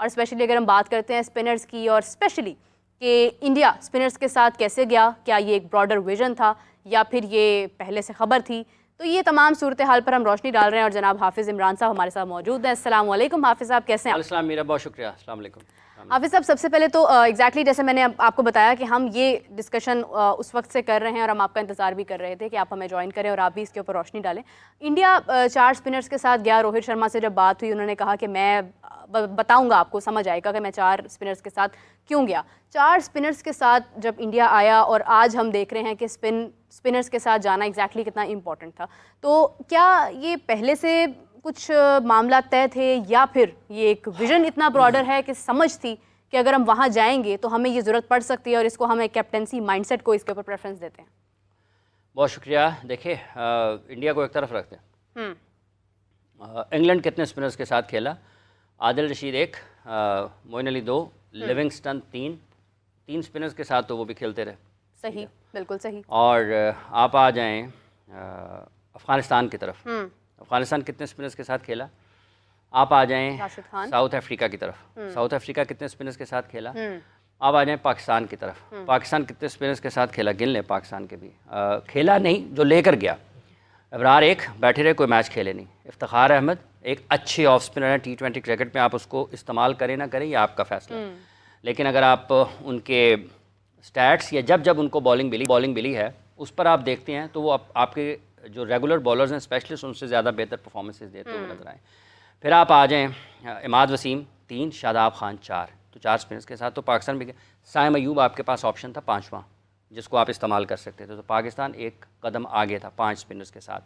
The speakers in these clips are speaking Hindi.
और स्पेशली अगर हम बात करते हैं स्पिनर्स की और स्पेशली कि इंडिया स्पिनर्स के साथ कैसे गया, क्या ये एक ब्रॉडर विजन था या फिर ये पहले से खबर थी, तो ये तमाम सूरत हाल पर हम रोशनी डाल रहे हैं और जनाब हाफिज़ इमरान साहब हमारे साथ मौजूद हैं। अस्सलाम वालेकुम हाफिज़ साहब, कैसे हैं आप? अस्सलाम मीरा, बहुत शुक्रिया। अस्सलाम वालेकुम हाफिज़ साहब, सबसे पहले तो एग्जैक्टली जैसे मैंने आपको बताया कि हम ये डिस्कशन उस वक्त से कर रहे हैं और हम आपका इंतज़ार भी कर रहे थे कि आप हमें ज्वाइन करें और आप भी इसके ऊपर रोशनी डालें। इंडिया 4 स्पिनर्स के साथ गया। रोहित शर्मा से जब बात हुई उन्होंने कहा कि मैं बताऊंगा, आपको समझ आएगा कि मैं 4 स्पिनर्स के साथ क्यों गया। 4 स्पिनर्स के साथ जब इंडिया आया और आज हम देख रहे हैं कि स्पिनर्स के साथ जाना एग्जैक्टली कितना इंपॉर्टेंट था, तो क्या ये पहले से कुछ मामला तय थे या फिर ये एक विजन इतना ब्रॉडर है कि समझ थी कि अगर हम वहाँ जाएंगे तो हमें ये ज़रूरत पड़ सकती है और इसको हम एक कैप्टेंसी माइंडसेट को इसके ऊपर प्रेफरेंस देते हैं? बहुत शुक्रिया। देखिए, इंडिया को एक तरफ रखते हैं। इंग्लैंड कितने स्पिनर्स के साथ खेला? आदिल रशीद 1, मोइन अली 2, लिविंगस्टन 3 स्पिनर्स के साथ तो वो भी खेलते रहे। सही, बिल्कुल सही। और आप आ जाएं अफ़गानिस्तान की तरफ। अफ़गानिस्तान कितने स्पिनर्स के साथ खेला? आप आ जाएं साउथ अफ्रीका की तरफ। साउथ अफ्रीका कितने स्पिनर्स के साथ खेला? आप आ जाएं पाकिस्तान की तरफ। पाकिस्तान कितने स्पिनर्स के साथ खेला? गिन लें पाकिस्तान के भी। खेला नहीं, जो लेकर गया। अबरार 1 बैठे रहे, कोई मैच खेले नहीं। इफ्तिखार अहमद एक अच्छी ऑफ स्पिनर है। T20 क्रिकेट में आप उसको इस्तेमाल करें ना करें, ये आपका फैसला है। लेकिन अगर आप उनके स्टैट्स या जब जब उनको बॉलिंग मिली है उस पर आप देखते हैं तो वो आपके जो रेगुलर बॉलर्स हैं, स्पेशलिस्ट, उनसे ज़्यादा बेहतर परफॉर्मेंसेज देते हुए नजर आए। फिर आप आ जाएं इमाद वसीम 3, शादाब खान 4, तो 4 स्पिनर्स के साथ तो पाकिस्तान भी। साइम अयूब आपके पास ऑप्शन था 5वां, जिसको आप इस्तेमाल कर सकते थे। तो पाकिस्तान एक कदम आगे था 5 स्पिनर्स के साथ।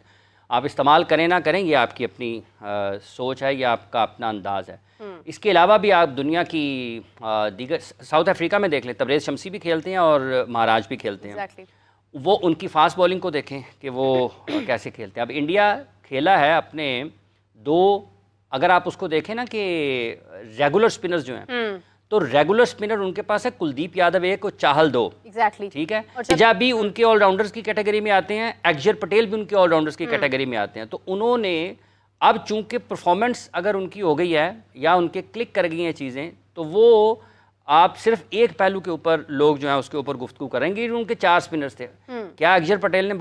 आप इस्तेमाल करें ना करें, ये आपकी अपनी सोच है, ये आपका अपना अंदाज़ है। इसके अलावा भी आप दुनिया की दीगर, साउथ अफ्रीका में देख लें, तबरेज़ शमसी भी खेलते हैं और महाराज भी खेलते हैं। वो उनकी फास्ट बॉलिंग को देखें कि वो कैसे खेलते हैं। अब इंडिया खेला है अपने 2, अगर आप उसको देखें ना कि रेगुलर स्पिनर्स जो हैं, तो रेगुलर स्पिनर उनके पास है कुलदीप यादव 1 और चाहल 2। एग्जैक्टली, ठीक है। तेजा भी उनके ऑलराउंडर्स की कैटेगरी में आते हैं, अक्षर पटेल भी उनके ऑलराउंडर्स की कैटेगरी में आते हैं। तो उन्होंने अब चूंकि परफॉर्मेंस अगर उनकी हो गई है या उनके क्लिक कर गई हैं चीज़ें, तो वो आप सिर्फ एक पहलू के ऊपर लोग जो है उसके ऊपर गुफ्तगू करेंगे। उनके 4 स्पिनर्स थे। क्या अक्षर पटेल ने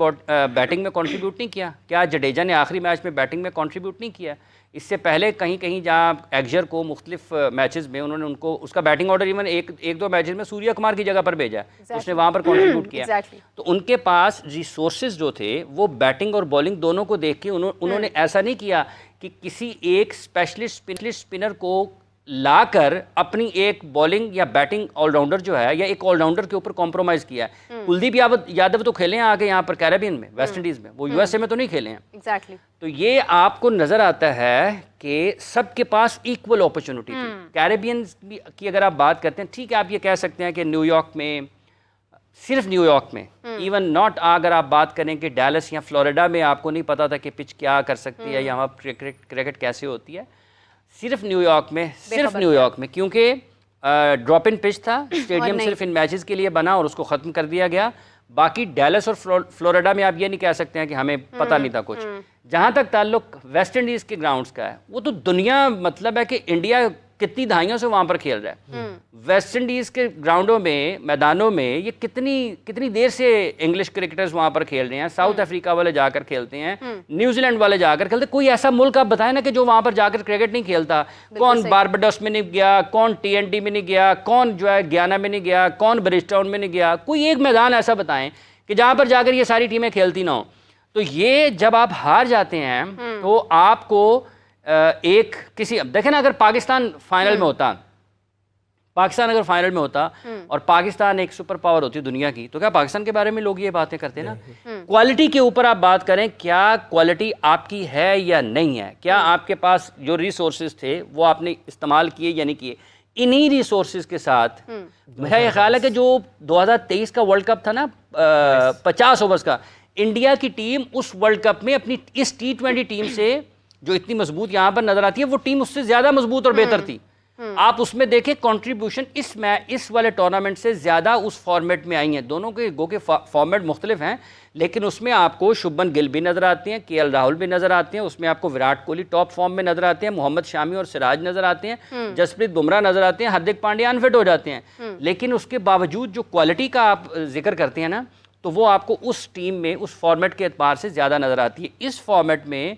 बैटिंग में कंट्रीब्यूट नहीं किया? क्या जडेजा ने आखिरी मैच में बैटिंग में कंट्रीब्यूट नहीं किया? इससे पहले कहीं कहीं जहाँ अक्षर को मुख्तलिफ मैचेस में उन्होंने उनको उसका बैटिंग ऑर्डर इवन 1-2 मैचेस में सूर्या कुमार की जगह पर भेजा है, उसने वहाँ पर कंट्रीब्यूट किया। तो उनके पास रिसोर्सेज जो थे वो बैटिंग और बॉलिंग दोनों को देख के उन्होंने ऐसा नहीं किया कि किसी एक स्पेशलिस्ट स्पिनर को लाकर अपनी एक बॉलिंग या बैटिंग ऑलराउंडर जो है या एक ऑलराउंडर के ऊपर कॉम्प्रोमाइज़ किया है। कुलदीप यादव तो खेले हैं आगे यहाँ पर कैरेबियन में, वेस्ट इंडीज़ में, वो यूएसए में तो नहीं खेले हैं। एग्जैक्टली। तो ये आपको नज़र आता है कि सबके पास इक्वल अपॉर्चुनिटी थी। कैरेबियन की अगर आप बात करते हैं, ठीक है, आप ये कह सकते हैं कि न्यूयॉर्क में, सिर्फ न्यूयॉर्क में, इवन नॉट, अगर आप बात करें कि डैलस या फ्लोरिडा में आपको नहीं पता था कि पिच क्या कर सकती है या वहाँ क्रिकेट कैसे होती है। सिर्फ न्यूयॉर्क में क्योंकि ड्रॉप इन पिच था, स्टेडियम सिर्फ इन मैचेस के लिए बना और उसको ख़त्म कर दिया गया। बाकी डैलस और फ्लोरिडा में आप ये नहीं कह सकते हैं कि हमें पता नहीं था कुछ। जहाँ तक ताल्लुक वेस्ट इंडीज़ के ग्राउंड्स का है, वो तो दुनिया, मतलब है कि इंडिया कितनी दहाइयों से वहाँ पर खेल रहा है। वेस्ट इंडीज़ के ग्राउंडों में, मैदानों में ये कितनी देर से इंग्लिश क्रिकेटर्स वहाँ पर खेल रहे हैं। साउथ अफ्रीका वाले जाकर खेलते हैं, न्यूजीलैंड वाले जाकर खेलते हैं। कोई ऐसा मुल्क आप बताएं ना कि जो वहाँ पर जाकर क्रिकेट नहीं खेलता। कौन बारबाडोस में नहीं गया, कौन TNT में नहीं गया, कौन जो है गयाना में नहीं गया, कौन ब्रिजटाउन में नहीं गया। कोई एक मैदान ऐसा बताएं कि जहाँ पर जाकर ये सारी टीमें खेलती ना हो। तो ये जब आप हार जाते हैं तो आपको एक किसी, देखें ना, अगर पाकिस्तान फाइनल में होता, और पाकिस्तान एक सुपर पावर होती दुनिया की, तो क्या पाकिस्तान के बारे में लोग ये बातें करते हैं ना? क्वालिटी के ऊपर आप बात करें, क्या क्वालिटी आपकी है या नहीं है, क्या आपके पास जो रिसोर्सेज थे वो आपने इस्तेमाल किए या नहीं किए। इन्हीं रिसोर्सेज के साथ मेरा ये ख्याल है कि जो 2023 का वर्ल्ड कप था ना, 50 ओवर्स का, इंडिया की टीम उस वर्ल्ड कप में अपनी इस T20 टीम से जो इतनी मजबूत यहाँ पर नजर आती है, वो टीम उससे ज़्यादा मजबूत और बेहतर थी। आप उसमें देखें कंट्रीब्यूशन इस वाले टूर्नामेंट से ज़्यादा उस फॉर्मेट में आई हैं। दोनों के गो के फॉर्मेट मुख्तलिफ हैं, लेकिन उसमें आपको शुभमन गिल भी नज़र आते हैं, केएल राहुल भी नज़र आते हैं, उसमें आपको विराट कोहली टॉप फॉर्म में नज़र आते हैं, मोहम्मद शामी और सिराज नज़र आते हैं, जसप्रीत बुमराह नज़र आते हैं, हार्दिक पांड्या अनफिट हो जाते हैं। लेकिन उसके बावजूद जो क्वालिटी का आप जिक्र करते हैं ना, तो वो आपको उस टीम में उस फॉर्मेट के एतबार से ज़्यादा नज़र आती है। इस फॉर्मेट में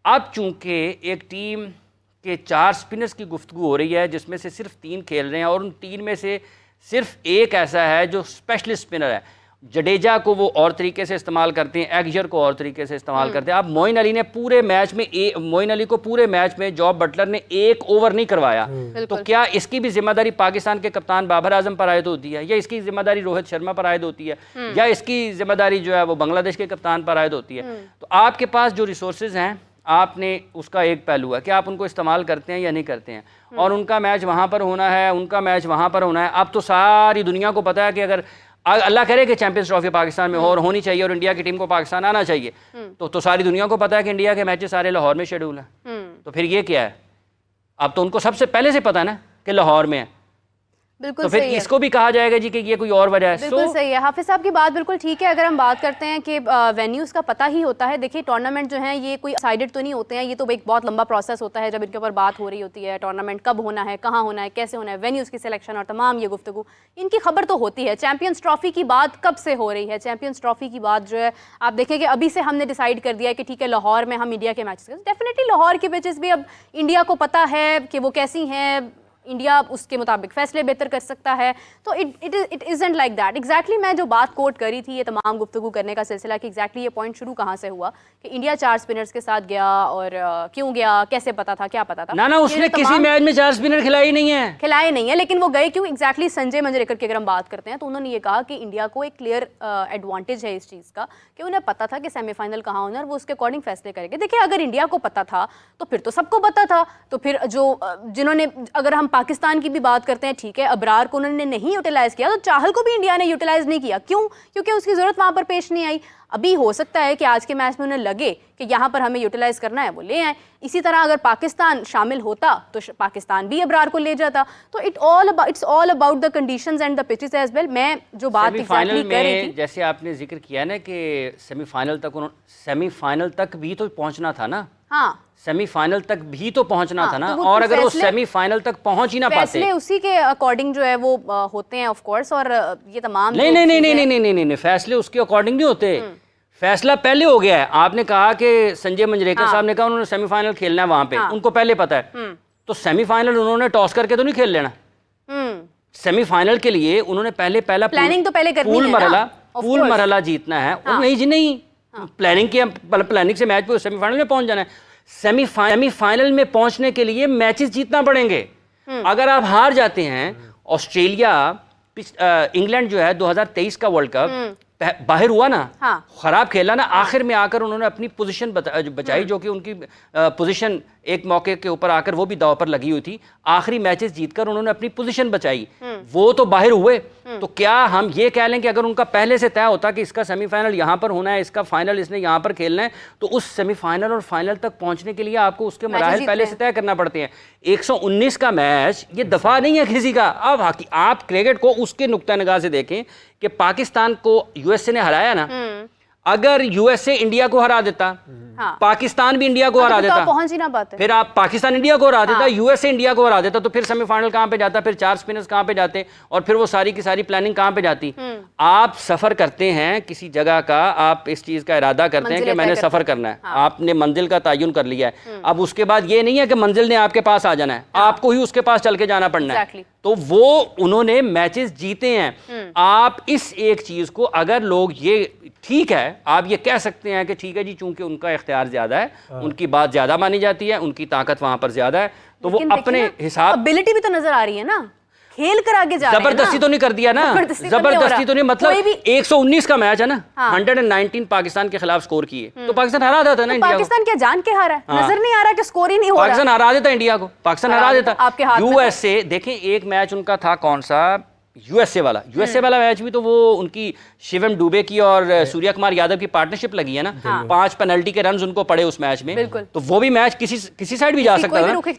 अब चूँकि एक टीम के 4 स्पिनर्स की गुफ्तगू हो रही है, जिसमें से सिर्फ 3 खेल रहे हैं, और उन 3 में से सिर्फ एक ऐसा है जो स्पेशलिस्ट स्पिनर है। जडेजा को वो और तरीके से इस्तेमाल करते हैं, एक्जर को और तरीके से इस्तेमाल करते हैं। अब मोइन अली ने पूरे मैच में मोइन अली को पूरे मैच में जॉब बटलर ने 1 ओवर नहीं करवाया, तो क्या इसकी भी जिम्मेदारी पाकिस्तान के कप्तान बाबर आजम पर आयद होती है, या इसकी जिम्मेदारी रोहित शर्मा पर आयद होती है, या इसकी जिम्मेदारी जो है वो बांग्लादेश के कप्तान पर आयद होती है? तो आपके पास जो रिसोर्सेज हैं, आपने उसका एक पहलू है कि आप उनको इस्तेमाल करते हैं या नहीं करते हैं, और उनका मैच वहाँ पर होना है, उनका मैच वहाँ पर होना है। अब तो सारी दुनिया को पता है कि अगर अल्लाह करे कि चैंपियंस ट्रॉफी पाकिस्तान में हो और होनी चाहिए और इंडिया की टीम को पाकिस्तान आना चाहिए, तो सारी दुनिया को पता है कि इंडिया के मैचेस सारे लाहौर में शेड्यूल हैं। तो फिर ये क्या है? अब तो उनको सबसे पहले से पता है ना कि लाहौर में है, बिल्कुल तो फिर इसको भी कहा जाएगा जी कि ये कोई और वजह है। बिल्कुल सही है, हाफिज साहब की बात बिल्कुल ठीक है। अगर हम बात करते हैं कि वेन्यूज़ का पता ही होता है, देखिए टूर्नामेंट जो है ये कोई साइडेड तो नहीं होते हैं, ये तो एक बहुत लंबा प्रोसेस होता है जब इनके ऊपर बात हो रही होती है। टूर्नामेंट कब होना है, कहाँ होना है, कैसे होना है, वेन्यूज़ की सिलेक्शन और तमाम ये गुफ्तगू, इनकी खबर तो होती है। चैंपियंस ट्रॉफी की बात कब से हो रही है? चैंपियंस ट्रॉफी की बात जो है आप देखें कि अभी से हमने डिसाइड कर दिया है कि ठीक है लाहौर में हम इंडिया के मैचेस करें। डेफिनेटली लाहौर के मैचेस भी अब इंडिया को पता है कि वो कैसी हैं, इंडिया उसके मुताबिक फैसले बेहतर कर सकता है। तो it isn't like that. Exactly मैं जो बात कोट करी थी, ये तमाम गुफ्तगू करने का सिलसिला कि एग्जैक्टली ये पॉइंट शुरू कहाँ से हुआ कि इंडिया 4 स्पिनर्स के साथ गया, और क्यों गया, कैसे पता था, क्या पता था? ना उसने किसी मैच में 4 स्पिनर खिलाए नहीं है, लेकिन वो गए क्यों? एग्जैक्टली संजय मंजरेकर की अगर हम बात करते हैं तो उन्होंने ये कहा कि इंडिया को एक क्लियर एडवांटेज है इस चीज़ का कि उन्हें पता था कि सेमीफाइनल कहाँ होना है और वो उसके अकॉर्डिंग फैसले करेंगे। देखिए अगर इंडिया को पता था तो फिर तो सबको पता था। तो फिर जिन्होंने, अगर हम पाकिस्तान की भी बात करते हैं, ठीक है अबरार को उन्होंने नहीं यूटिलाइज किया, तो चाहल को भी इंडिया ने यूटिलाइज नहीं किया। क्यों? क्योंकि उसकी जरूरत वहां पर पेश नहीं आई। अभी हो सकता है कि आज के मैच में उन्हें लगे कि यहाँ पर हमें यूटिलाइज करना है, वो ले आए। इसी तरह अगर पाकिस्तान शामिल होता तो पाकिस्तान भी अबरार को ले जाता। तो it's all about the conditions and the pitches as well. मैं जो बात एग्जैक्टली कर रही थी, जैसे आपने जिक्र किया ना कि सेमीफाइनल तक भी तो पहुंचना था ना। हाँ, सेमीफाइनल तक भी तो पहुंचना था ना, और अगर वो सेमीफाइनल तक पहुंच ही ना पाते, फैसले उसी के अकॉर्डिंग जो है वो होते हैं ऑफ कोर्स। और ये तमाम नहीं, फैसले उसके अकॉर्डिंग नहीं होते। फैसला पहले हो गया है। आपने कहा कि संजय मंजरेकर साहब ने कहा उन्होंने सेमीफाइनल खेलना है वहां पे, उनको पहले पता है, तो सेमीफाइनल उन्होंने टॉस करके तो नहीं खेल लेना। सेमीफाइनल के लिए उन्होंने पहला प्लानिंग तो पहले करनी है ना, पूल मरहला जीतना है। और नहीं जी नहीं, प्लानिंग से मैच पे सेमीफाइनल में पहुंच जाना है। सेमीफाइनल में पहुंचने के लिए मैचेस जीतना पड़ेंगे। अगर आप हार जाते हैं, ऑस्ट्रेलिया इंग्लैंड जो है 2023 का वर्ल्ड कप बाहर हुआ ना, खराब खेला ना, आखिर में आकर उन्होंने अपनी पोजीशन बचाई, जो कि उनकी पोजीशन एक मौके के ऊपर आकर वो भी दाव पर लगी हुई थी। आखिरी मैचेस जीतकर उन्होंने अपनी पोजीशन बचाई, वो तो बाहर हुए। तो क्या हम ये कह लें कि अगर उनका पहले से तय होता कि इसका सेमीफाइनल यहाँ पर होना है, इसका फाइनल इसने यहाँ पर खेलना है, तो उस सेमीफाइनल और फाइनल तक पहुंचने के लिए आपको उसके मराहल पहले से तय करना पड़ते हैं। 119 का मैच ये दफा नहीं है किसी का। अब आप क्रिकेट को उसके नुक्ता निगाह से देखें कि पाकिस्तान को यूएसए ने हराया ना, अगर यूएसए इंडिया को हरा देता, पाकिस्तान भी इंडिया को हरा देता, पहुंच ही ना पाते। फिर आप पाकिस्तान इंडिया को हरा देता, यूएसए इंडिया को हरा देता, तो फिर सेमीफाइनल कहां पे जाता, फिर 4 स्पिनर्स कहां पे जाते, और फिर वो सारी की सारी प्लानिंग कहां पे जाती। आप सफर करते हैं किसी जगह का, आप इस चीज का इरादा करते हैं कि मैंने सफर करना है, आपने मंजिल का तयन कर लिया है। अब उसके बाद ये नहीं है कि मंजिल ने आपके पास आ जाना है, आपको ही उसके पास चल के जाना पड़ना है। तो वो उन्होंने मैचेस जीते हैं। आप इस एक चीज को, अगर लोग ये, ठीक है आप ये कह सकते हैं कि ठीक है जी चूंकि उनका इख्तियार ज्यादा है, उनकी बात ज्यादा मानी जाती है, उनकी ताकत वहां पर ज्यादा है, तो वो अपने हिसाब, एबिलिटी भी तो नजर आ रही है ना, खेल कर आगे जा रहे हैं ना। जबरदस्ती तो नहीं कर दिया ना, जबरदस्ती तो नहीं, मतलब 119 का मैच है ना, 119 पाकिस्तान के खिलाफ स्कोर किए, तो पाकिस्तान हरा देता ना इंडिया को। पाकिस्तान क्या जान के हारा है? नजर नहीं आ रहा कि स्कोर ही नहीं हो रहा। पाकिस्तान हरा देता इंडिया को, पाकिस्तान हरा देता। यूएसए देखें, एक मैच उनका था कौन सा, यूएसए वाला मैच भी तो वो उनकी शिवम दुबे की और सूर्या कुमार यादव की पार्टनरशिप लगी है ना, 5 पेनल्टी के रन्स उनको पड़े उस मैच में, तो वो भी मैच किसी साइड भी जा सकता है।